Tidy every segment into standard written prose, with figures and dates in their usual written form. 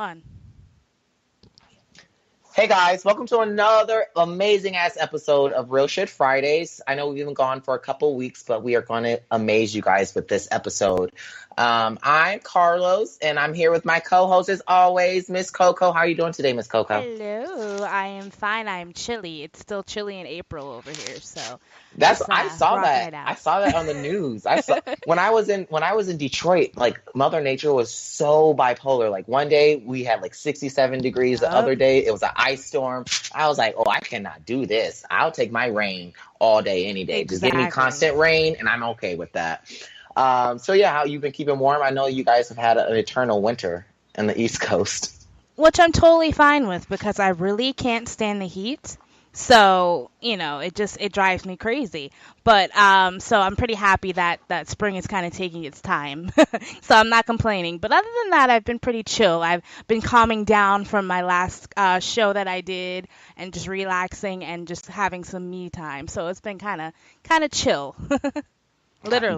One. Hey guys, welcome to another amazing ass episode of Real Shit Fridays. I know we've been gone for a couple weeks, but we are going to amaze you guys with this episode. I'm Carlos, and I'm here with my co-host as always, Miss Coco. How are you doing today, Miss Coco? Hello. I am fine. I am chilly. It's still chilly in April over here, so That's just I saw rocking that. it I out. saw that on the news. I saw when I was in Detroit, like Mother Nature was so bipolar. Like one day we had like 67 degrees, the Yup. other day it was an ice storm. I was like, "Oh, I cannot do this. I'll take my rain all day any day. Just give me Exactly. constant rain and I'm okay with that." So yeah, how you been keeping warm? I know you guys have had an eternal winter in the East Coast. Which I'm totally fine with because I really can't stand the heat. So, it drives me crazy. But so I'm pretty happy that spring is kind of taking its time. So I'm not complaining. But other than that, I've been pretty chill. I've been calming down from my last show that I did and just relaxing and just having some me time. So it's been kind of chill, literally.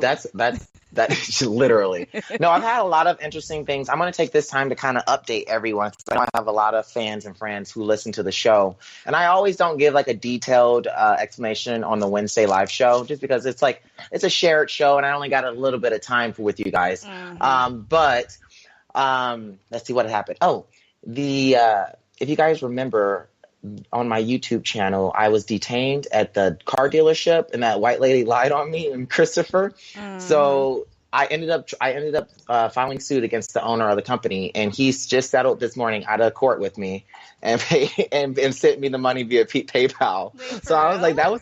That's literally. No, I've had a lot of interesting things. I'm going to take this time to kind of update everyone. 'Cause I know I have a lot of fans and friends who listen to the show, and I always don't give like a detailed explanation on the Wednesday live show, just because it's like it's a shared show, and I only got a little bit of time with you guys. Mhm. But let's see what happened. Oh, the if you guys remember on my YouTube channel, I was detained at the car dealership, and that white lady lied on me and Christopher. Mhm. So I ended up filing suit against the owner of the company, and he's just settled this morning out of court with me, and and sent me the money via PayPal. Wait, So for I was like, real? that was.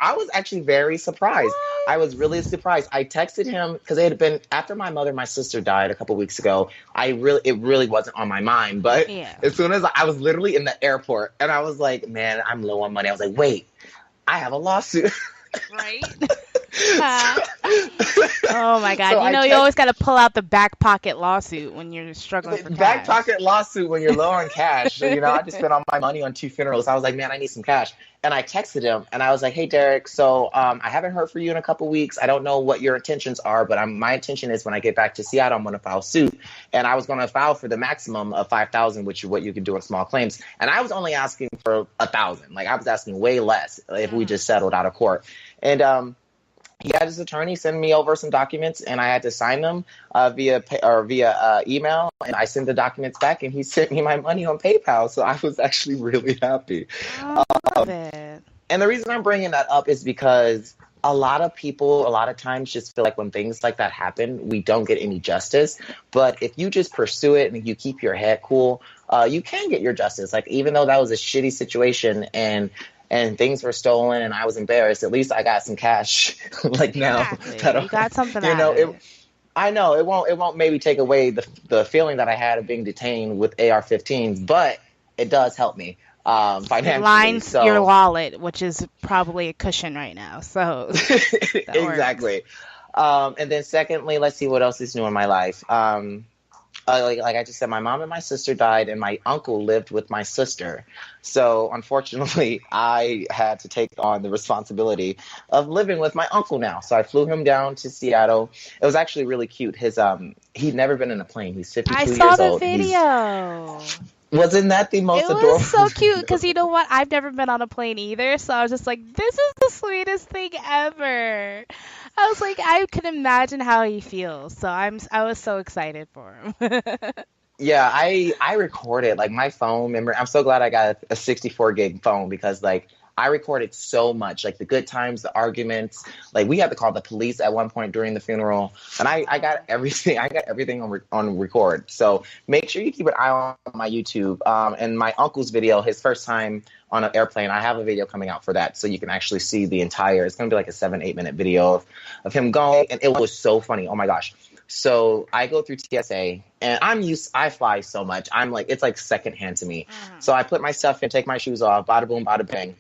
I was actually very surprised. I was What? really surprised. I texted him because it had been after my mother and my sister died a couple weeks ago. It really wasn't on my mind. But Yeah. as soon as I was literally in the airport, and I was like, man, I'm low on money. I was like, wait, I have a lawsuit. Right? so, Oh my God. so I You text always got to pull out the back pocket lawsuit when you're struggling for back cash. pocket lawsuit when you're low on cash. So, I just spent all my money on two funerals. I was like, man, I need some cash. And I texted him and I was like, hey, Derek, so I haven't heard from you in a couple weeks. I don't know what your intentions are, but my intention is when I get back to Seattle, I'm going to file suit. And I was going to file for the maximum of 5,000, which is what you can do in small claims. And I was only asking for 1,000. Like I was asking way less if we Mm. just settled out of court. And he had his attorney send me over some documents, and I had to sign them via email. And I sent the documents back, and he sent me my money on PayPal. So I was actually really happy. I love it. And the reason I'm bringing that up is because a lot of people, a lot of times, just feel like when things like that happen, we don't get any justice. But if you just pursue it and you keep your head cool, you can get your justice. Like even though that was a shitty situation and things were stolen and I was embarrassed, at least I got some cash like now Exactly. that You got something you out know of it it. I know it won't maybe take away the feeling that I had of being detained with AR-15s, but it does help me It financially. lines your So wallet, which is probably a cushion right now. So that works. exactly. And then secondly, let's see what else is new in my life. Like I just said, my mom and my sister died, and my uncle lived with my sister. So unfortunately, I had to take on the responsibility of living with my uncle now. So I flew him down to Seattle. It was actually really cute. He'd never been in a plane. He's I 52 saw years the old. He's video. Wasn't that the It most was adorable so cute video? because you know what? I've never been on a plane either, so I was just like, this is the sweetest thing ever. I was like, I can imagine how he feels. So I was so excited for him. Yeah, I recorded like my phone memory. I'm so glad I got a 64 gig phone because like I recorded so much, like the good times, the arguments. Like we had to call the police at one point during the funeral, and I got Wow. everything. I got everything on record. So make sure you keep an eye on my YouTube. And my uncle's video, his first time on an airplane. I have a video coming out for that, so you can actually see the entire. It's gonna be like a 7-8 minute video of him going, and it was so funny. Oh my gosh. So I go through TSA and I fly so much. I'm like, it's like secondhand to me. Mhm. So I put my stuff in, take my shoes off, bada boom, bada bang.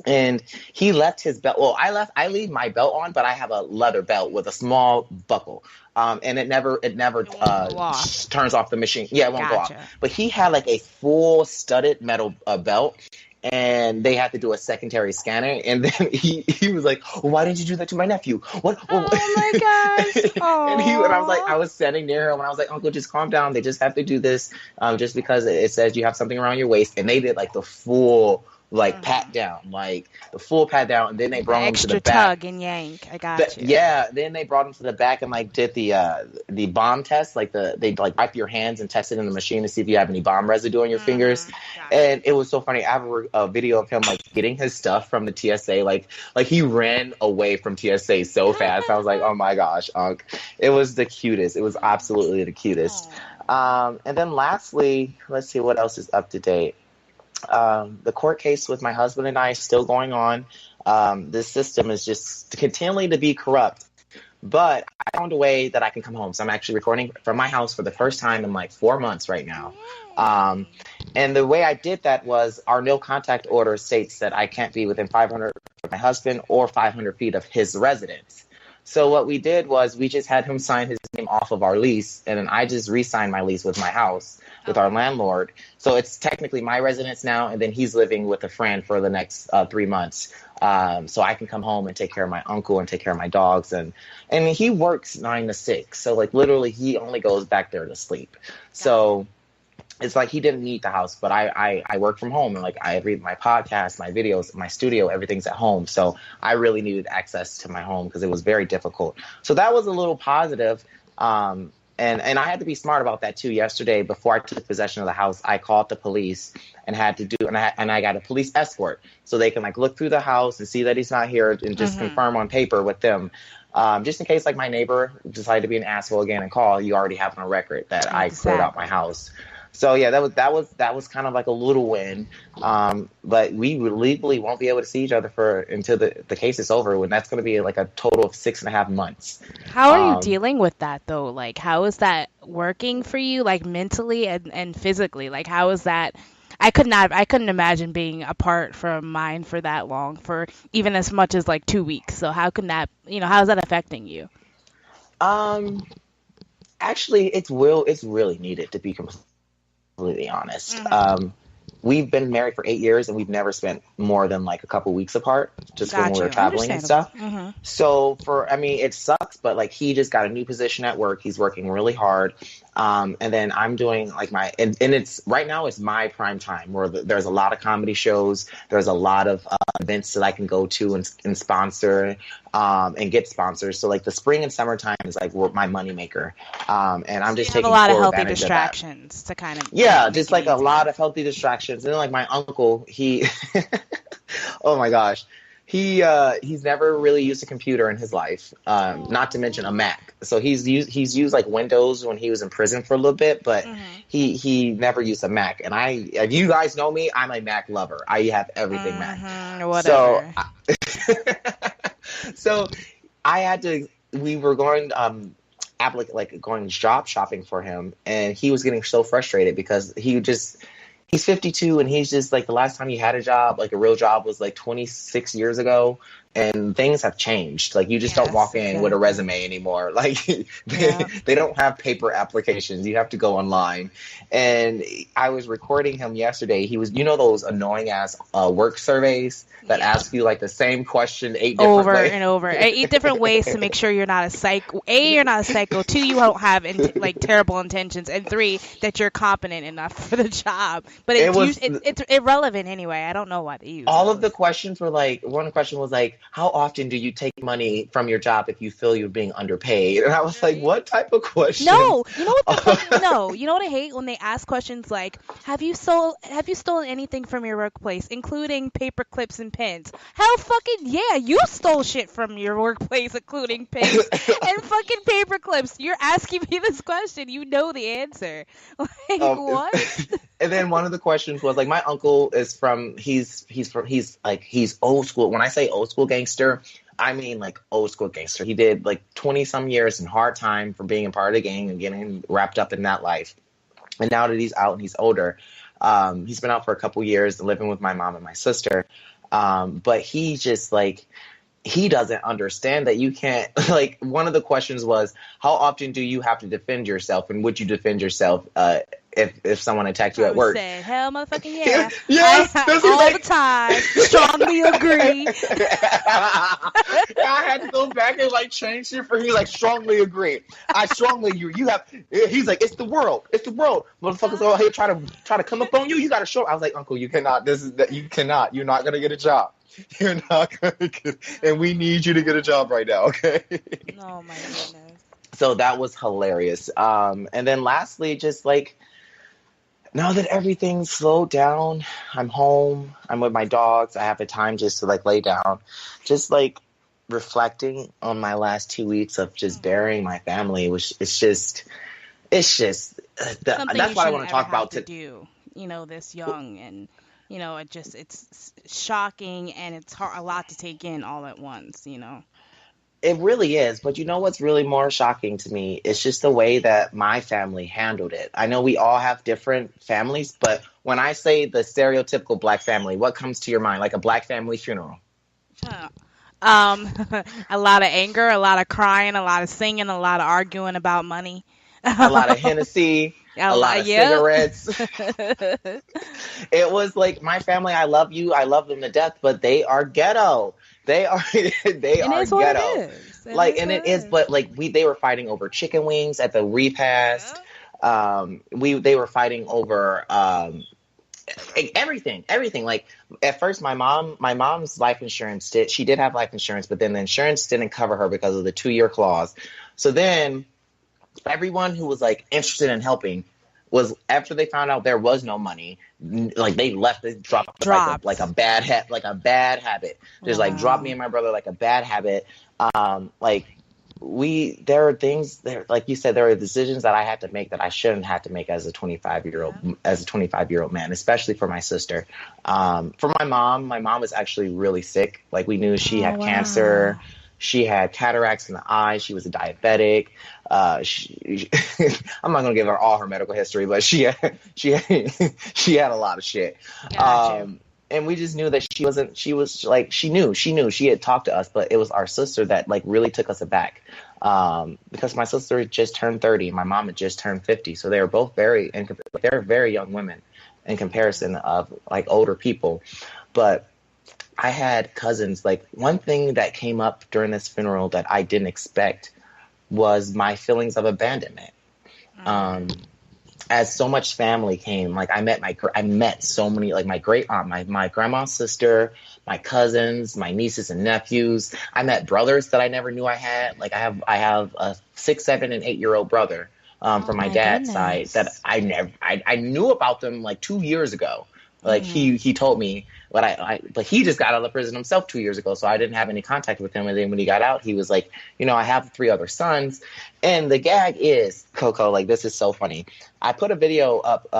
And he left his belt. Well, I leave my belt on, but I have a leather belt with a small buckle. And it never It won't go off. turns off the machine. Yeah, it won't go off. Gotcha. But he had like a full studded metal belt. and they had to do a secondary scanner. And then he was like, well, why didn't you do that to my nephew? What? Oh my gosh. And I was like, Aw. I was standing near him and I was like, Uncle, just calm down. They just have to do this just because it says you have something around your waist. And they did like the full like pat down, like the full pat down, and then they The brought him to the extra back. tug and yank. I got you. Yeah, then they brought him to the back and like did the bomb test, like they like wipe your hands and test it in the machine to see if you have any bomb residue on your fingers. Got you. And it was so funny. I have a video of him like getting his stuff from the TSA, like he ran away from TSA so fast. I was like, oh my gosh, Unc. It was the cutest. It was absolutely the cutest. And then lastly, let's see what else is up to date. The court case with my husband and I is still going on. This system is just continually to be corrupt. But I found a way that I can come home. So I'm actually recording from my house for the first time in like 4 months right now. And the way I did that was our no contact order states that I can't be within 500 of my husband or 500 feet of his residence. So what we did was we just had him sign his name off of our lease, and then I just re-signed my lease with my house, with our landlord. So it's technically my residence now, and then he's living with a friend for the next 3 months. So I can come home and take care of my uncle and take care of my dogs. And he works 9 to 6. So like literally he only goes back there to sleep. So it's like he didn't need the house, but I work from home, and like I read my podcast, my videos, my studio, everything's at home. So I really needed access to my home because it was very difficult. So that was a little positive. And I had to be smart about that too. Yesterday, before I took possession of the house, I called the police and had to do, and I got a police escort so they can like look through the house and see that he's not here and just confirm on paper with them. Just in case like my neighbor decided to be an asshole again and call, you already have on record that I cleared out my house. So yeah, that was kind of like a little win, but we legally won't be able to see each other until the case is over. When that's going to be like a total of 6.5 months. How are you dealing with that though? Like, how is that working for you, like mentally and physically? Like, how is that? I couldn't imagine being apart from mine for that long, for even as much as like 2 weeks. So how can that, how is that affecting you? Actually, it's really needed, to be completely honest. We've been married for 8 years and we've never spent more than like a couple weeks apart, just when we were traveling and stuff. So it sucks, but like he just got a new position at work. He's working really hard. And then I'm doing like and it's right now it's my prime time where there's a lot of comedy shows. There's a lot of events that I can go to and sponsor and get sponsors. So like the spring and summertime is like my moneymaker. And I'm just taking a lot of full healthy advantage distractions to kind of just like a lot of healthy distractions. And then like my uncle, he oh my gosh. He's never really used a computer in his life, not to mention a Mac. So he's used like Windows when he was in prison for a little bit, but he never used a Mac. And if you guys know me, I'm a Mac lover. I have everything Mac. Whatever. So I had to. We were going going job shopping for him, and he was getting so frustrated because he's 52 and he's just like, the last time he had a job, like a real job, was like 26 years ago, and things have changed. Like you just don't walk in with a resume anymore. Like they don't have paper applications. You have to go online. And I was recording him yesterday. He was, those annoying ass work surveys that ask you like the same question 8 different over ways. and over, 8 different ways to make sure you're not a psycho. A, you're not a psycho. 2, you don't have like terrible intentions, and 3, that you're competent enough for the job. But it's irrelevant anyway. I don't know why they use all of the questions were like, one question was like, how often do you take money from your job if you feel you're being underpaid? And I was like, what type of question? No, you know what no, you know what I hate? When they ask questions like, have you stolen anything from your workplace, including paper clips and pens? Hell fucking yeah, you stole shit from your workplace, including pens and fucking paper clips. You're asking me this question, you know the answer. Like, what? And then one of the questions was like, my uncle is he's old school. When I say old school gangster, I mean like old school gangster. He did like 20 some years in hard time for being a part of the gang and getting wrapped up in that life. And now that he's out and he's older, he's been out for a couple years living with my mom and my sister. But he just like, he doesn't understand that you can't, like, one of the questions was, how often do you have to defend yourself, and would you defend yourself if someone attacked you I at would work. say, hell, motherfucking yeah. Yes, this is All the like time. Strongly agree. I had to go back and like change it for he like strongly agree. I strongly you have he's like it's the world. It's the world. Motherfuckers all here try to come up on you. You gotta show. I was like, Uncle, you cannot. This is that you cannot. You're not gonna get a job. You're not gonna get and we need you to get a job right now, okay? Oh my goodness. So that was hilarious. And then lastly, just like now that everything's slowed down, I'm home, I'm with my dogs, I have the time just to like lay down, just like reflecting on my last 2 weeks of just burying my family, which Something that's you what I shouldn't want to ever talk have about to do, this young, and it's shocking, and it's hard, a lot to take in all at once. It really is, but you know what's really more shocking to me? It's just the way that my family handled it. I know we all have different families, but when I say the stereotypical black family, what comes to your mind? Like a black family funeral. Huh. Um, a lot of anger, a lot of crying, a lot of singing, a lot of arguing about money. A lot of Hennessy, a lot of Yep. cigarettes. It was like my family, I love you, I love them to death, but they are ghetto. They are they It are is what it ghetto. is. Like and it is, but like they were fighting over chicken wings at the repast. They were fighting over everything. Like at first my mom's life insurance she did have life insurance, but then the insurance didn't cover her because of the 2-year clause. So then everyone who was like interested in helping was after they found out there was no money, like they dropped like a bad habit. Just like dropped me and my brother like a bad habit. Like there are things there, like you said, there are decisions that I had to make that I shouldn't have to make as a 25-year-old man, especially for my sister. For my mom was actually really sick. Like we knew she had cancer. She had cataracts in the eye. She was a diabetic. I'm not gonna give her all her medical history, but she had a lot of shit. And we just knew that she had talked to us, but it was our sister that like really took us aback. Because my sister had just turned 30, my mom had just turned 50. So they were both they're very young women in comparison of like older people. But I had cousins. Like one thing that came up during this funeral that I didn't expect was my feelings of abandonment. As so much family came, like I met so many, like my great aunt, my grandma's sister, my cousins, my nieces and nephews. I met brothers that I never knew I had. Like I have a 6, 7, and 8-year-old brother from my dad's side that I knew about them like 2 years ago. Like he told me, but he just got out of prison himself 2 years ago, so I didn't have any contact with him. And then when he got out, he was like, I have 3 other sons. And the gag is, Coco, like this is so funny. I put a video up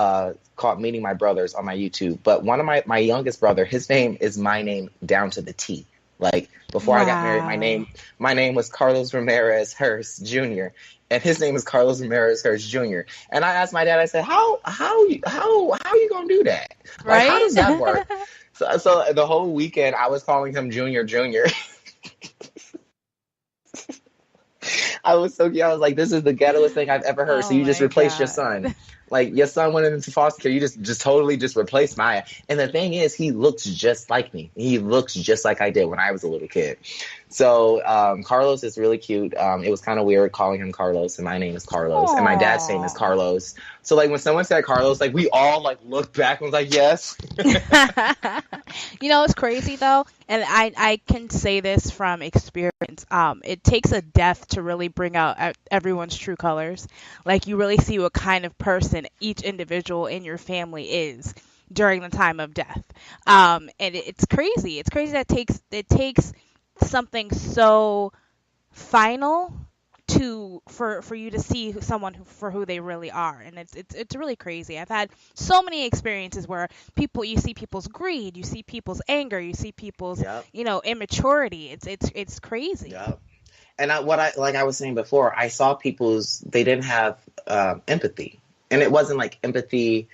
called Meeting My Brothers on my YouTube, but one of my youngest brother, his name is my name down to the T. Like before I got married, my name was Carlos Ramirez Hearst Jr. and his name is Carlos Ramirez Hearst Jr. And I asked my dad, I said, how you gonna do that? Like, right? How does that work? So the whole weekend I was calling him Junior. I was so cute. I was like, this is the ghettoest thing I've ever heard. So you just replaced your son. Like your son went into foster care. You just totally replaced Maya. And the thing is, he looks just like me. He looks just like I did when I was a little kid. So Carlos is really cute. It was kind of weird calling him Carlos, and my name is Carlos, and my dad's name is Carlos. So like when someone said Carlos, like we all like looked back and was like, yes. It's crazy though, and I can say this from experience. It takes a death to really bring out everyone's true colors. Like you really see what kind of person each individual in your family is during the time of death. And it's crazy. It's crazy that it takes something so final for you to see someone for who they really are, and it's really crazy. I've had so many experiences where you see people's greed, you see people's anger, you see people's immaturity. It's crazy. Yep. And I was saying before, I saw they didn't have empathy, and it wasn't like empathy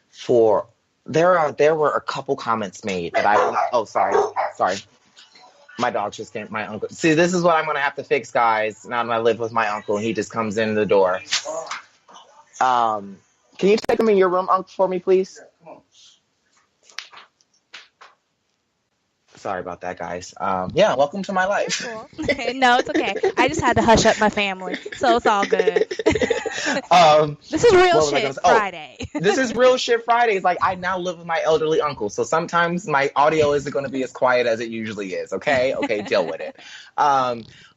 for. There were a couple comments made that sorry. My dog just came. My uncle. See, this is what I'm gonna have to fix, guys. Now that I live with my uncle, and he just comes in the door. Can you take them in your room, Uncle, for me, please? Sorry about that, guys. Yeah, welcome to my life. Cool. No, it's okay. I just had to hush up my family, so it's all good. This is real shit Friday. This is real shit Fridays. Like, I now live with my elderly uncle, so sometimes my audio isn't going to be as quiet as it usually is. Okay, deal with it.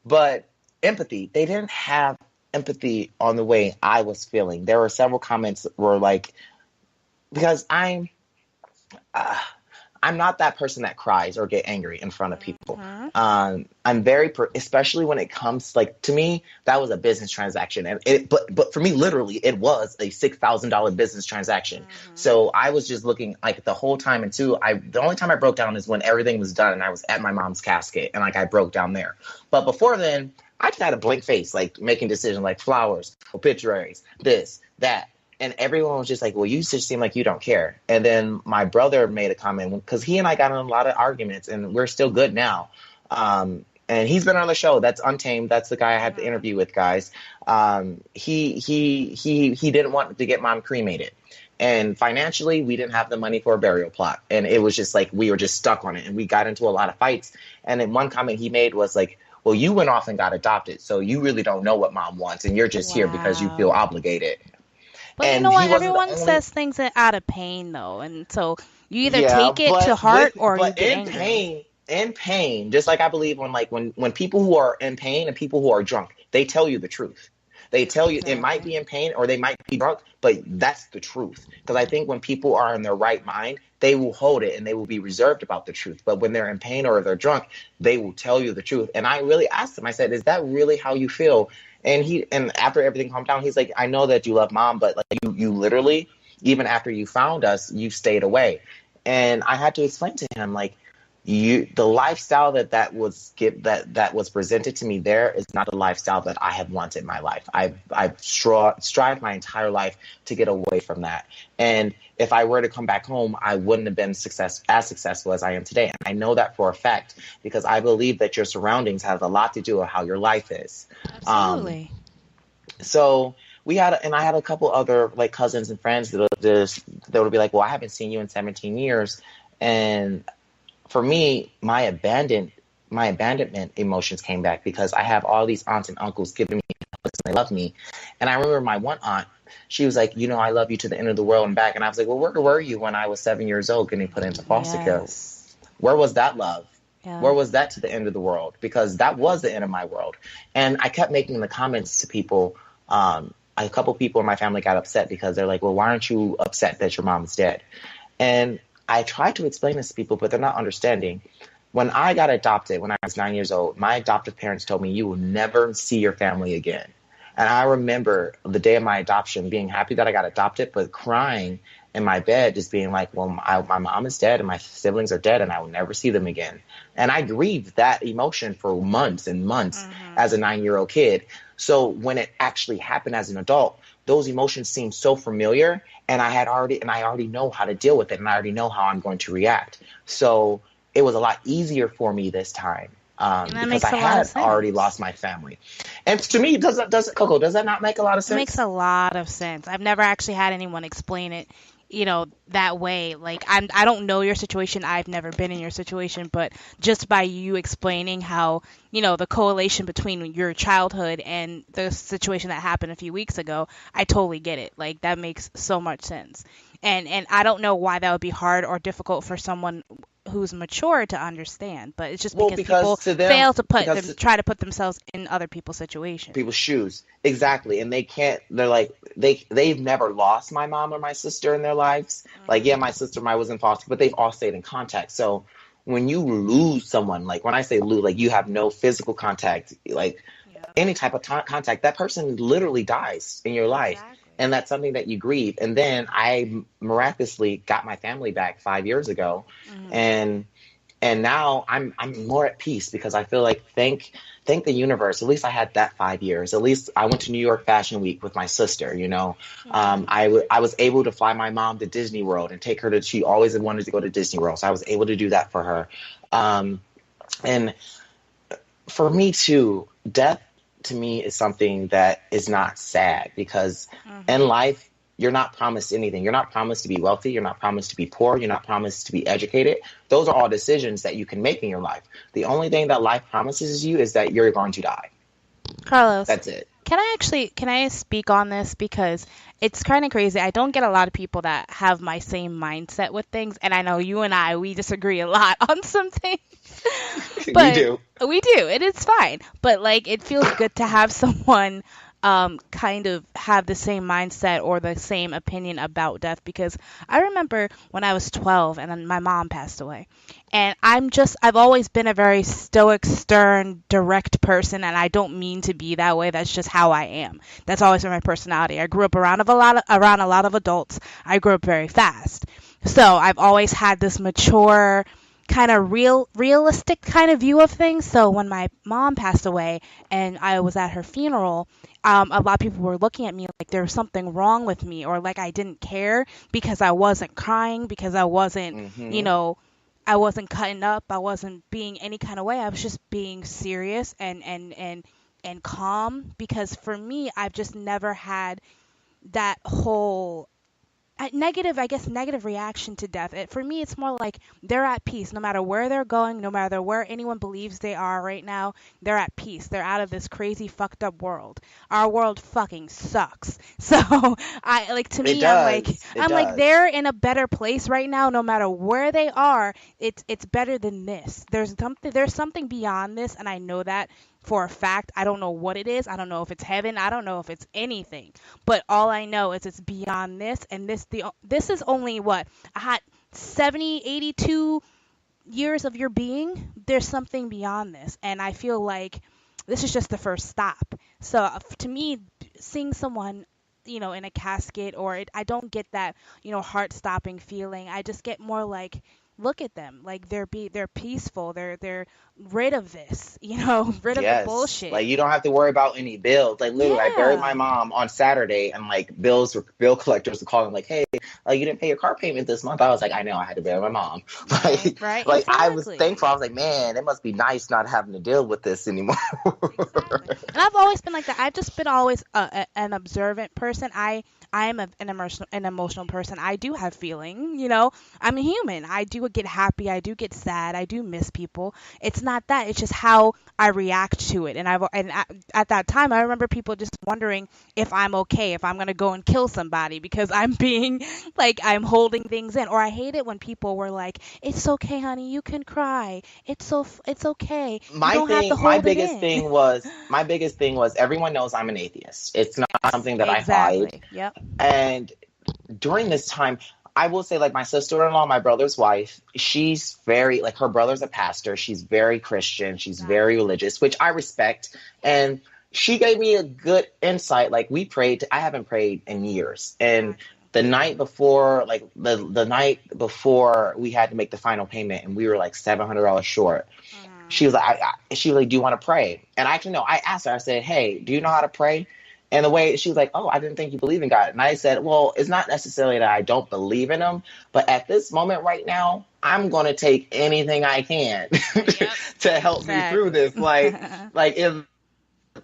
But empathy. They didn't have empathy on the way I was feeling. There were several comments that were like, because I'm not that person that cries or get angry in front of people. I'm very, especially when it comes, like, to me, that was a business transaction. And but for me, literally, it was a $6,000 business transaction. So I was just looking, like, the whole time. And two, the only time I broke down is when everything was done and I was at my mom's casket and, like, I broke down there. But before then, I just had a blank face, like, making decisions like flowers, obituaries, this, that. And everyone was just like, well, you just seem like you don't care. And then my brother made a comment because he and I got in a lot of arguments and we're still good now. And he's been on the show. That's Untamed. That's the guy I had the interview with, guys. He didn't want to get mom cremated. And financially, we didn't have the money for a burial plot. And it was just like, we were just stuck on it. And we got into a lot of fights. And then one comment he made was like, well, you went off and got adopted. So you really don't know what mom wants. And you're just here because you feel obligated. But you know what? Everyone says things out of pain, though. And so you either take it to heart or you get angry. In pain, just like I believe when people who are in pain and people who are drunk, they tell you the truth. They tell you it might be in pain or they might be drunk, but that's the truth. Because I think when people are in their right mind, they will hold it and they will be reserved about the truth. But when they're in pain or they're drunk, they will tell you the truth. And I really asked him, I said, is that really how you feel? And after everything calmed down, he's like, I know that you love mom, but like you literally, even after you found us, you stayed away. And I had to explain to him, like, the lifestyle that was presented to me there is not the lifestyle that I have wanted in my life. I've strived my entire life to get away from that. And if I were to come back home, I wouldn't have been as successful as I am today. And I know that for a fact because I believe that your surroundings have a lot to do with how your life is. Absolutely. So I had a couple other like cousins and friends that would be like, well, I haven't seen you in 17 years. And for me, my abandonment emotions came back because I have all these aunts and uncles giving me hugs and they love me. And I remember my one aunt, she was like, I love you to the end of the world and back. And I was like, well, where were you when I was 7 years old getting put into foster care? Where was that love? Yeah. Where was that to the end of the world? Because that was the end of my world. And I kept making the comments to people. A couple people in my family got upset because they're like, well, why aren't you upset that your mom's dead? And I try to explain this to people, but they're not understanding. When I got adopted, when I was 9 years old, my adoptive parents told me, you will never see your family again. And I remember the day of my adoption being happy that I got adopted, but crying in my bed, just being like, well, my mom is dead and my siblings are dead and I will never see them again. And I grieved that emotion for months and months as a 9-year-old kid. So when it actually happened as an adult, those emotions seemed so familiar and I already know how to deal with it and I already know how I'm going to react. So it was a lot easier for me this time because I had already lost my family. And to me, Coco, does that not make a lot of sense? It makes a lot of sense. I've never actually had anyone explain it, that way. Like, I don't know your situation. I've never been in your situation, but just by you explaining how, the correlation between your childhood and the situation that happened a few weeks ago, I totally get it. Like, that makes so much sense. And I don't know why that would be hard or difficult for someone who's mature to understand, but it's just because people fail to try to put themselves in other people's situations. People's shoes. Exactly. And they can't, they're like, they've never lost my mom or my sister in their lives. Like, yeah, my sister was in foster, but they've all stayed in contact. So when you lose someone, like when I say lose, like you have no physical contact, like any type of contact, that person literally dies in your life. Exactly. And that's something that you grieve. And then I miraculously got my family back 5 years ago. And now I'm more at peace because I feel like thank the universe. At least I had that 5 years. At least I went to New York Fashion Week with my sister, I was able to fly my mom to Disney World and take her she always had wanted to go to Disney World. So I was able to do that for her. And for me too, death to me is something that is not sad because in life, you're not promised anything. You're not promised to be wealthy. You're not promised to be poor. You're not promised to be educated. Those are all decisions that you can make in your life. The only thing that life promises you is that you're going to die. Carlos, That's it. can I speak on this because it's kind of crazy. I don't get a lot of people that have my same mindset with things, and I know you and we disagree a lot on some things. We But do. we do, and it's fine. But like, it feels good to have someone kind of have the same mindset or the same opinion about death, because I remember when I was 12 and then my mom passed away. And I've always been a very stoic, stern, direct person, and I don't mean to be that way. That's just how I am. That's always been my personality. I grew up around a lot of adults. I grew up very fast. So I've always had this mature, kind of realistic kind of view of things. So when my mom passed away and I was at her funeral, a lot of people were looking at me like there was something wrong with me, or like I didn't care because I wasn't crying, because I wasn't, you Hmm. know, I wasn't cutting up, I wasn't being any kind of way. I was just being serious and calm, because for me, I've just never had that whole negative reaction to death. For me, it's more like they're at peace no matter where they're going, no matter where anyone believes they are right now. They're at peace. They're out of this crazy fucked up world. Our world fucking sucks. So I like to It me, does. It I'm like does. they're in a better place right now. No matter where they are, it's better than this. There's something beyond this, and I know that for a fact. I don't know what it is. I don't know if it's heaven. I don't know if it's anything. But all I know is it's beyond this, and this is only what a hot 70, 82 years of your being. There's something beyond this, and I feel like this is just the first stop. So to me, seeing someone, in a casket, I don't get that, heart-stopping feeling. I just get more like, look at them, like they're peaceful. They're rid of this, rid of the Yes. bullshit. Like you don't have to worry about any bills. Like literally, I buried my Yeah. mom on Saturday, and like bill collectors were calling like, "Hey, you didn't pay your car payment this month." I was like, "I know, I had to bury my mom." Right, right, Like I was exactly. thankful. I was like, "Man, it must be nice not having to deal with this anymore." Exactly. And I've always been like that. I've just been always an observant person. I am an emotional person. I do have feeling, I'm a human. I do get happy. I do get sad. I do miss people. It's not that. It's just how I react to it. At that time, I remember people just wondering if I'm okay, if I'm gonna go and kill somebody because I'm being like I'm holding things in. Or I hate it when people were like, "It's okay, honey. You can cry. It's okay. You don't have to My hold it biggest in." thing was everyone knows I'm an atheist. It's not Yes, something that I hide. exactly. Yep. And during this time, I will say, like, my sister-in-law, my brother's wife, she's very, like, her brother's a pastor. She's very Christian. She's very Gotcha. religious, which I respect. And she gave me a good insight. Like, we prayed. I haven't prayed in years. And Gotcha. the night before, like, the night before we had to make the final payment, and we were like $700 short, Mhm. she was like, she was like, "Do you want to pray?" And I actually know. I asked her. I said, "Hey, do you know how to pray?" And the way she was like, "Oh, I didn't think you believe in God." And I said, "Well, it's not necessarily that I don't believe in him, but at this moment right now, I'm going to take anything I can Yep. to help me through Exactly. this.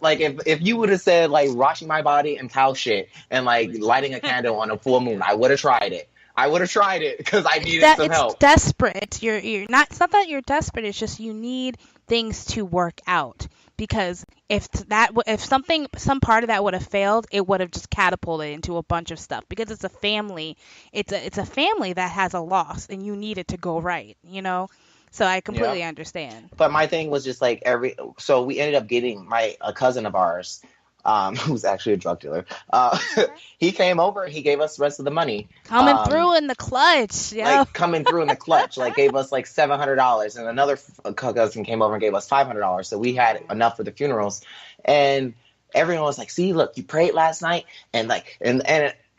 Like if you would have said like washing my body in cow shit and like lighting a candle on a full moon, I would have tried it. I would have tried it because I needed some It's help. desperate. You're not. It's not that you're desperate. It's just you need things to work out, because if some part of that would have failed, it would have just catapulted into a bunch of stuff, because it's a family. It's a family that has a loss, and you need it to go right. So I Yeah. completely understand. But my thing was just like so we ended up getting a cousin of ours, who's actually a drug dealer. Okay. He came over, he gave us the rest of the money. Coming through in the clutch, yo. Like coming through in the clutch, like gave us like $700, and another cousin came over and gave us $500. So we had Oh, enough for the funerals, and everyone was like, "See, look, you prayed last night," and like, and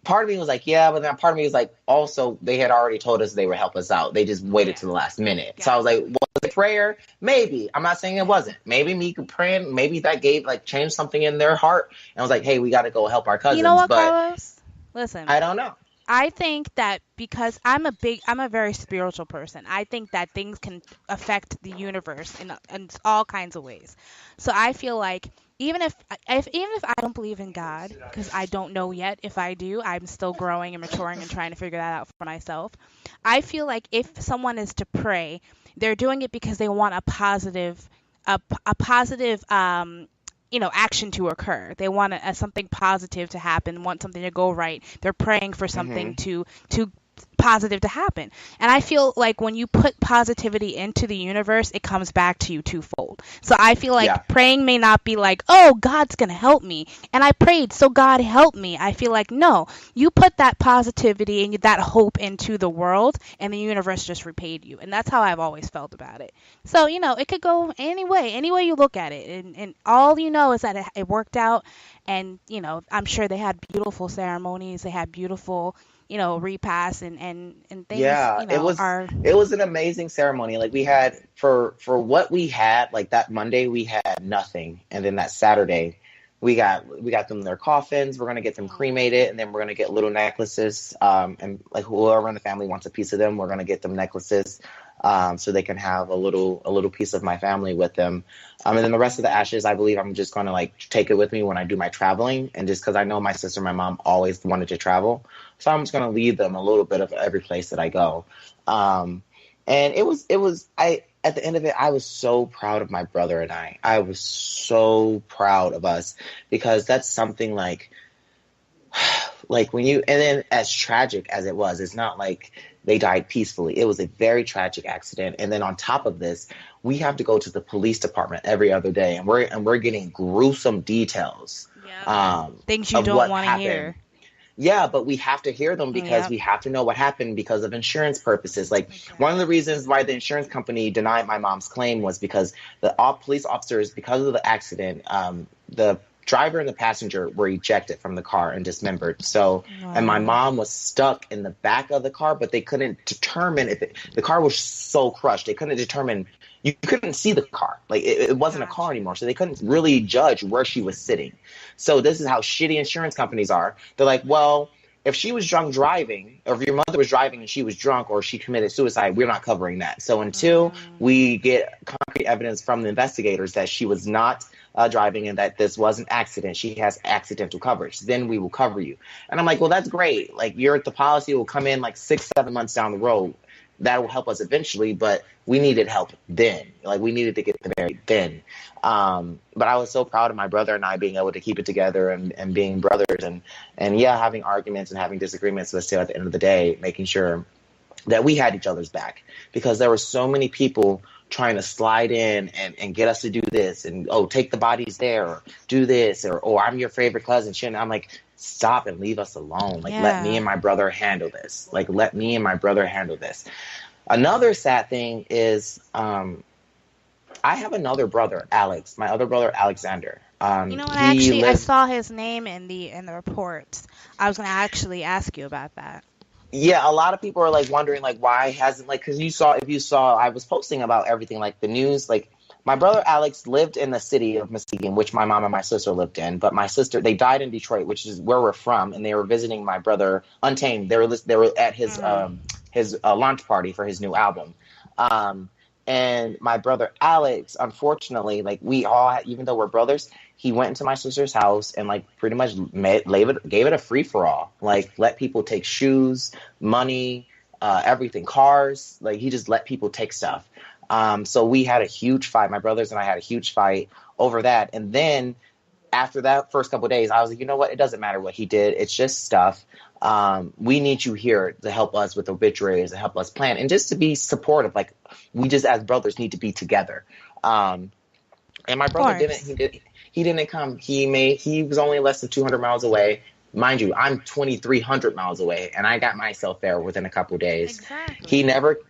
part of me was like, "Yeah," but then part of me was like, also they had already told us they would help us out. They just waited yeah. to the last minute. So I was like, Gotcha. "Was it prayer? Maybe." I'm not saying it wasn't. Maybe me praying, maybe that gave like changed something in their heart, and I was like, "Hey, we got to go help our You know cousins," what, but Carlos? Listen, I don't know. I think that because I'm a very spiritual person. I think that things can affect the universe in all kinds of ways. So I feel like even if I don't believe in God, because I don't know yet if I do, I'm still growing and maturing and trying to figure that out for myself. I feel like if someone is to pray, they're doing it because they want a positive action to occur. They want something positive to happen, want something to go right. They're praying for Hmm. something to positive to happen. And I feel like when you put positivity into the universe, it comes back to you twofold. So I feel Yeah. like praying may not be like, oh, God's going to help me. And I prayed, so God helped me. I feel like, no, you put that positivity and that hope into the world, and the universe just repaid you. And that's how I've always felt about it. So, it could go any way you look at it. And all you know is that it worked out. And, I'm sure they had beautiful ceremonies. They had beautiful repasts and things, Yeah, it was are. it was an amazing ceremony. Like we had for what we had, like that Monday we had nothing. And then that Saturday we got them their coffins. We're gonna get them cremated and then we're gonna get little necklaces. And like whoever in the family wants a piece of them, we're gonna get them necklaces. So they can have a little piece of my family with them. And then the rest of the ashes, I believe I'm just gonna like take it with me when I do my traveling. And just because I know my sister and my mom always wanted to travel. So I'm just gonna leave them a little bit of every place that I go. Um, and I at the end of it, I was so proud of my brother and I. I was so proud of us because that's something like when you and then as tragic as it was, it's not like they died peacefully. It was a very tragic accident. And then on top of this, we have to go to the police department every other day and we're getting gruesome details Yep. um, Things you of don't what want to happened. hear. Yeah, but we have to hear them because Yep. we have to know what happened because of insurance purposes. Like one of the Exactly. reasons why the insurance company denied my mom's claim was because the police officers, because of the accident, the driver and the passenger were ejected from the car and dismembered. So, and my Wow. mom was stuck in the back of the car, but they couldn't determine if the car was so crushed. They couldn't determine. You couldn't see the car. Like it wasn't a car Gotcha. anymore. So they couldn't really judge where she was sitting. So this is how shitty insurance companies are. They're like, well, if she was drunk driving, or if your mother was driving and she was drunk or she committed suicide, we're not covering that. So until Mm, we get concrete evidence from the investigators that she was not driving and that this was an accident, she has accidental coverage, then we will cover you. And I'm like, well, that's great. Like the policy will come in like 6, 7 months down the road. That will help us eventually, but we needed help then. Like we needed to get the married then. But I was so proud of my brother and I being able to keep it together and being brothers and yeah, having arguments and having disagreements, but still at the end of the day, making sure that we had each other's back because there were so many people trying to slide in and get us to do this and take the bodies there or do this or I'm your favorite cousin. Shit. And I'm like, stop and leave us alone. Like let me yeah. and my brother handle this. Like let me and my brother handle this. Another sad thing is I have another brother, Alex, my other brother, Alexander. And He I lives. saw his name in the reports. I was gonna actually ask you about that. Yeah, a lot of people are like wondering like why hasn't like because if you saw I was posting about everything like the news like my brother Alex lived in the city of Muskegon, which my mom and my sister lived in, but my sister they died in Detroit, which is where we're from, and they were visiting my brother Untamed. They were at Mhm. his launch party for his new album. Um, and my brother Alex, unfortunately, like we all, even though we're brothers, he went into my sister's house and like pretty much gave it a free for all. Like let people take shoes, money, everything, cars. Like he just let people take stuff. So we had a huge fight. My brothers and I had a huge fight over that. And then after that first couple of days, I was like, you know what? It doesn't matter what he did. It's just stuff. We need you here to help us with obituaries, to help us plan, and just to be supportive. Like we just as brothers need to be together. Um, and my Of brother didn't. course. He didn't come. He was only less than 200 miles away. Mind you, I'm 2,300 miles away, and I got myself there within a couple of days. Exactly.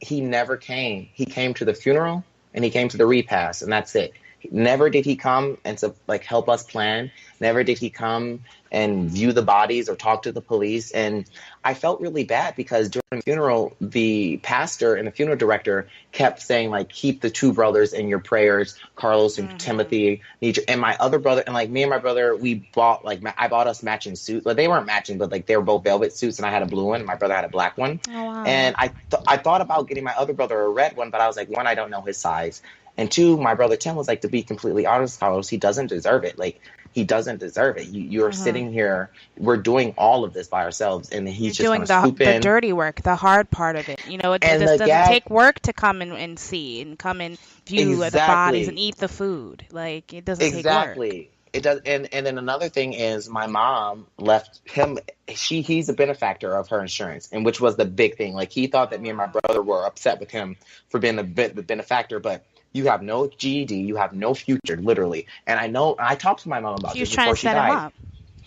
He never came. He came to the funeral and he came to the repast, and that's it. Never did he come and to like help us plan. Never did he come and view the bodies or talk to the police. And I felt really bad because during the funeral, the pastor and the funeral director kept saying like, keep the two brothers in your prayers, Carlos and Mhm. Timothy, and my other brother. And like me and my brother, we bought like I bought us matching suits. Like they weren't matching, but like they were both velvet suits, and I had a blue one, and my brother had a black one. Oh wow. And I thought about getting my other brother a red one, but I was like, one, I don't know his size. And two, my brother Tim was like, to be completely honest, Carlos, he doesn't deserve it. Like, he doesn't deserve it. You're Hmm. sitting here, we're doing all of this by ourselves, and then You're he's just doing going to swoop the in. dirty work, the hard part of it. It And just the doesn't gag, take work to come and see and come and view the bodies and exactly. eat the food. Like, it doesn't take work. Exactly. It does, and then another thing is my mom left him. He's a benefactor of her insurance, and which was the big thing. Like he thought that Oh, me and my wow. brother were upset with him for being the benefactor, but you have no GED, you have no future, literally. And I know I talked to my mom about She was this trying before to she set him died. up,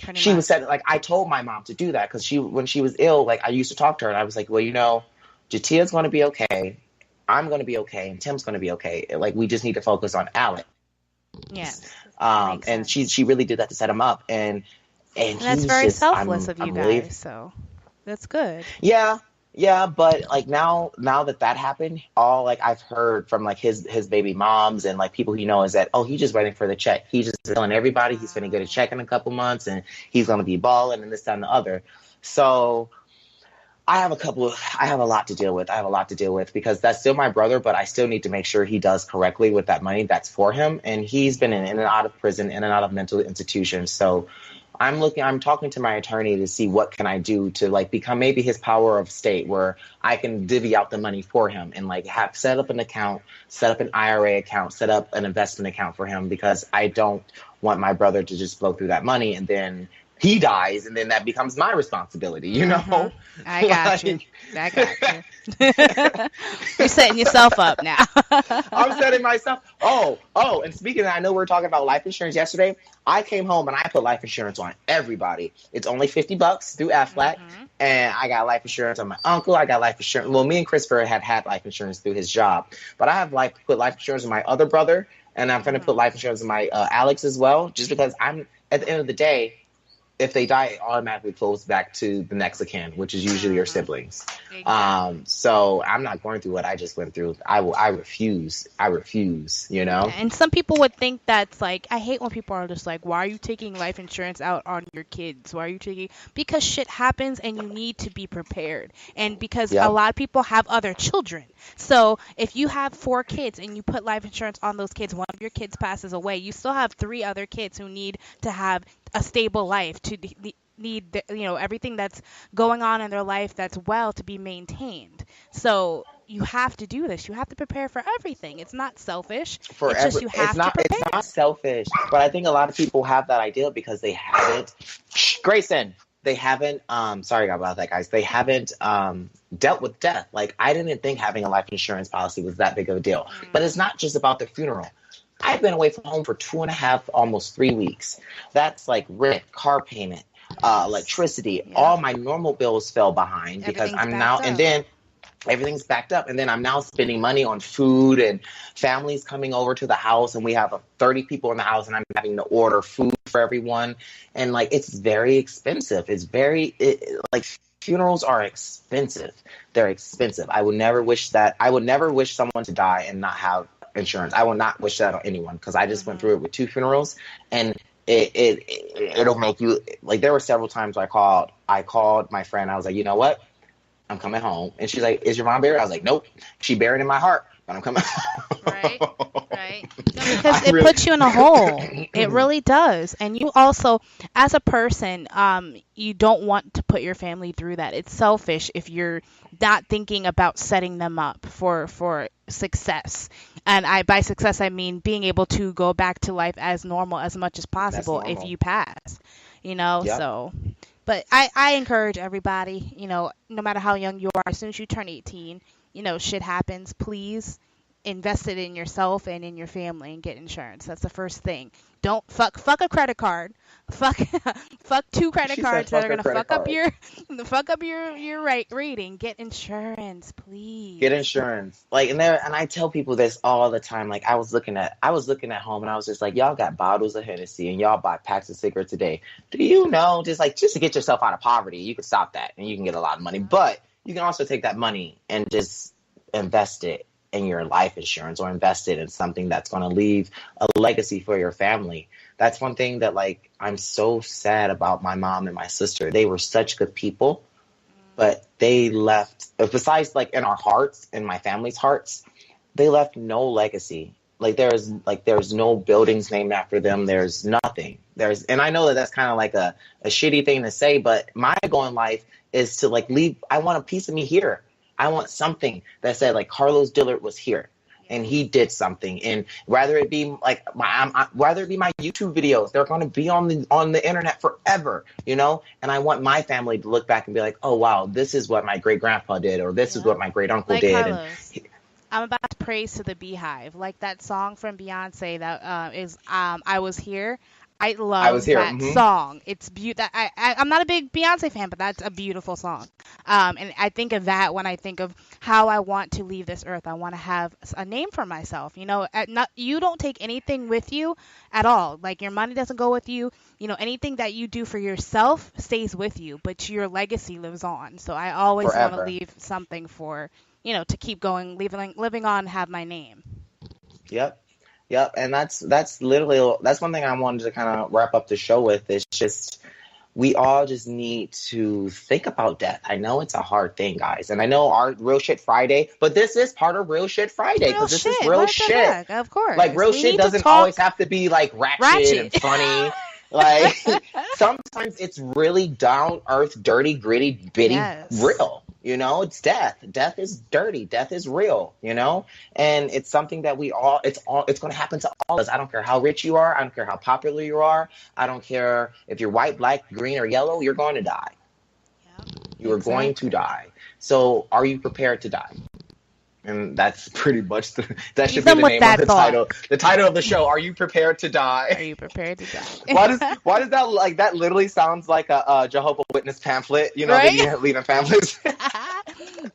pretty She was much. said like I told my mom to do that because she when she was ill, like I used to talk to her, and I was like, well, Jatia's going to be okay. I'm going to be okay, and Tim's going to be okay. Like we just need to focus on Alex. Yes, that makes And sense. she really did that to set him up, and And that's he's very just selfless of you I'm really guys, so that's good. yeah, yeah, but like now that happened, all like I've heard from like his baby moms and like people he knows is that, oh, he's just waiting for the check. He's just telling everybody he's gonna get a check in a couple months and he's gonna be balling and this that and the other. So I have a lot to deal with. I have a lot to deal with because that's still my brother, but I still need to make sure he does correctly with that money that's for him. And he's been in and out of prison, in and out of mental institutions. So I'm talking to my attorney to see what can I do to like become maybe his power of state where I can divvy out the money for him and like have set up an account, set up an IRA account, set up an investment account for him because I don't want my brother to just blow through that money and then he dies and then that becomes my responsibility, you Hmm. know? I got you. Like I got you. You're setting yourself up now. I'm setting myself. And speaking of that, I know we were talking about life insurance yesterday. I came home and I put life insurance on everybody. It's only $50 through Aflac, Hmm. and I got life insurance on my uncle. I got life insurance. Well, me and Christopher had life insurance through his job, but I have put life insurance on my other brother, and I'm going to put Hmm. life insurance on my Alex as well, just because I'm at the end of the day. If they die, it automatically flows back to the next of kin, which is usually your Hmm. siblings. Exactly. So I'm not going through what I just went through. I refuse. I refuse. You Yeah, know. and some people would think that's like, I hate when people are just like, why are you taking life insurance out on your kids? Why are you taking? Because shit happens and you need to be prepared. And because a Yep. lot of people have other children. So if you have 4 kids and you put life insurance on those kids, one of your kids passes away, you still have 3 other kids who need to have a stable life, to need everything that's going on in their life that's well to be maintained. So you have to do this. You have to prepare for everything. It's not selfish. It's just Forever. you have to It's prepare. not selfish, but I think a lot of people have that idea because they haven't. Grayson. They haven't. Sorry about that, guys. They haven't dealt with death. Like I didn't think having a life insurance policy was that big of a deal. But it's Hmm. not just about the funeral. I've been away from home for 2.5, almost 3 weeks. That's like rent, car payment, Yes. electricity. Yep. All my normal bills fell behind because Everything's I'm now, backed and up. then everything's backed up. And then I'm now spending money on food and families coming over to the house. And we have 30 people in the house and I'm having to order food for everyone. And like, it's very expensive. Like, funerals are expensive. They're expensive. I would never wish someone to die and not have insurance. I will not wish that on anyone because I just went Hmm. through it with 2 funerals and it'll make you like there were several times I called my friend. I was like, you know what? I'm coming home. And she's like, is your mom buried? I was like, nope. She buried in my heart, but I'm coming Right. home. Right. No, because I it really puts you in a hole. It really does. And you also, as a person, you don't want to put your family through that. It's selfish if you're not thinking about setting them up for success. And by success I mean being able to go back to life as normal as much as that's possible if normal. you pass. Yep. So but I encourage everybody, no matter how young you are, as soon as you turn 18, shit happens. Please invest it in yourself and in your family and get insurance. That's the first thing. Don't fuck a credit card. Fuck fuck 2 credit She said cards that fuck are her gonna credit fuck up card. your right rating. Get insurance, Get please. insurance. Like and I tell people this all the time. Like I was looking at home and I was just like, y'all got bottles of Hennessy and y'all buy packs of cigarettes a day. Do you know just to get yourself out of poverty, you could stop that and you can get a lot of money. But you can also take that money and just invest it in your life insurance or invest it in something that's going to leave a legacy for your family. That's one thing that like I'm so sad about my mom and my sister. They were such good people, but they left besides like in our hearts, in my family's hearts, they left no legacy. there's no buildings named after them. There's nothing. And I know that that's kind of like a shitty thing to say, but my goal in life is to like leave. I want a piece of me here. I want something that said like Carlos Dillard was here and he did something. And whether it be like whether it be my YouTube videos, they're going to be on the internet forever, you know. And I want my family to look back and be like, oh wow, this is what my great grandpa did, or this is what my great uncle Like did. Carlos, I'm about to praise to the Beehive, like that song from Beyonce that is I Was Here. I I was love here. that song. It's I'm not a big Beyonce fan, but that's a beautiful song. And I think of that when I think of how I want to leave this earth. I want to have a name for myself. You know, you don't take anything with you at all. Like your money doesn't go with you. You know, anything that you do for yourself stays with you, but your legacy lives on. So I always want to Forever. leave something for, you know, to keep going, living on, have my name. Yep. Yep. And that's literally, that's one thing I wanted to kind of wrap up the show with. It's just, we all just need to think about death. I know it's a hard thing, guys. And I know our Real Shit Friday, but this is part of Real Shit Friday Real because this is shit. real What the shit. heck? Of course. Like real We shit need to doesn't talk always have to be like ratchet and funny. Like sometimes it's really down earth, dirty, gritty, bitty, Yes. real. You know, it's death. Death is dirty. Death is real, you know? And it's something that it's going to happen to all of us. I don't care how rich you are. I don't care how popular you are. I don't care if you're white, black, green, or yellow, you're going to die. Yep. You are going to die. So are you prepared to die? And that's pretty much that should be the name of the title. The title of the show, Are You Prepared to Die? Are you prepared to die? Why does that, like, that literally sounds like a Jehovah's Witness pamphlet, you know, Right? that you leave in pamphlets.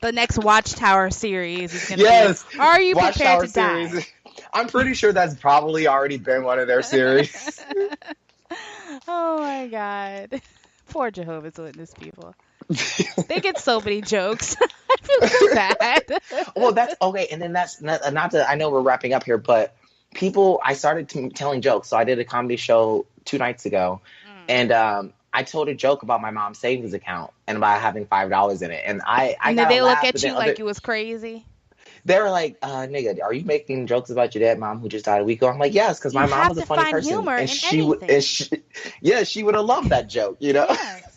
The next Watchtower series is going to be, Are you Watchtower prepared to die? series. I'm pretty sure that's probably already been one of their series. Oh my God. Poor Jehovah's Witness people. They get so many jokes. I feel so bad. Well, that's okay. And then that's not to, I know we're wrapping up here, but I started telling jokes. So I did a comedy show 2 nights ago. And I told a joke about my mom's savings account and about having $5 in it. And did they look at you like you was crazy? They were like, nigga, are you making jokes about your dead mom who just died a week ago? I'm like, yes, because my mom was a funny person. Humor and she would have loved that joke, you know? Yes.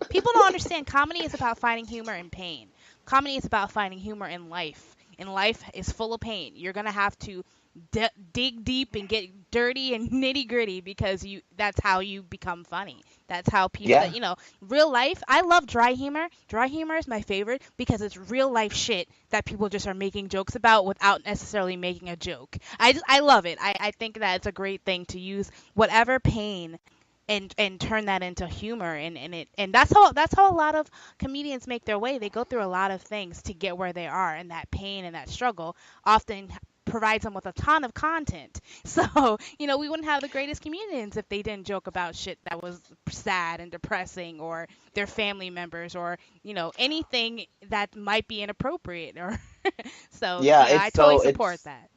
People don't understand comedy is about finding humor in pain. Comedy is about finding humor in life. And life is full of pain. You're going to have to dig deep and get dirty and nitty gritty because that's how you become funny. That's how people, you know, real life. I love dry humor. Dry humor is my favorite because it's real life shit that people just are making jokes about without necessarily making a joke. I love it. I think that it's a great thing to use whatever pain and turn that into humor and that's how a lot of comedians make their way. They go through a lot of things to get where they are, and that pain and that struggle often provides them with a ton of content. So, you know, we wouldn't have the greatest comedians if they didn't joke about shit that was sad and depressing, or their family members, or, you know, anything that might be inappropriate, or so yeah, I totally support that.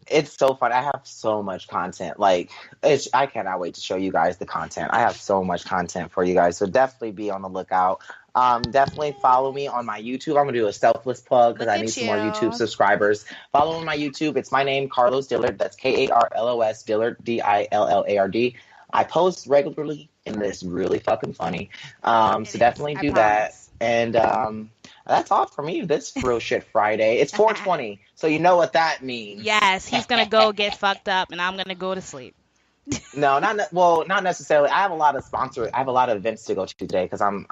It's so fun. I have so much content. Like, I cannot wait to show you guys the content. I have so much content for you guys. So definitely be on the lookout. Definitely follow me on my YouTube. I'm going to do a selfless plug because I need some more YouTube subscribers. Follow on my YouTube. It's my name, Carlos Dillard. That's Karlos Dillard, Dillard. I post regularly, and it's really fucking funny. So definitely do that. And that's all for me this Real Shit Friday. It's 4:20, so you know what that means. Yes, he's going to go get fucked up, and I'm going to go to sleep. No, not necessarily. I have a lot of events to go to today because I'm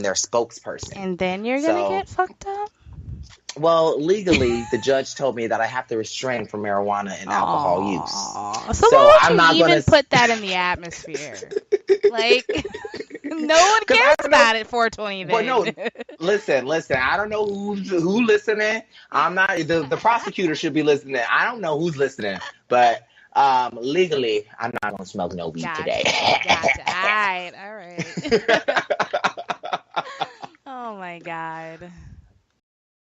their spokesperson. And then you're going to get fucked up? Well, legally, the judge told me that I have to restrain from marijuana and alcohol use. So why would you even put that in the atmosphere? Like, no one cares about it. 420 then. But no, listen. I don't know who listening. I'm not. The prosecutor should be listening. I don't know who's listening, but legally, I'm not gonna smoke no weed today. Gotcha. All right. Oh my God.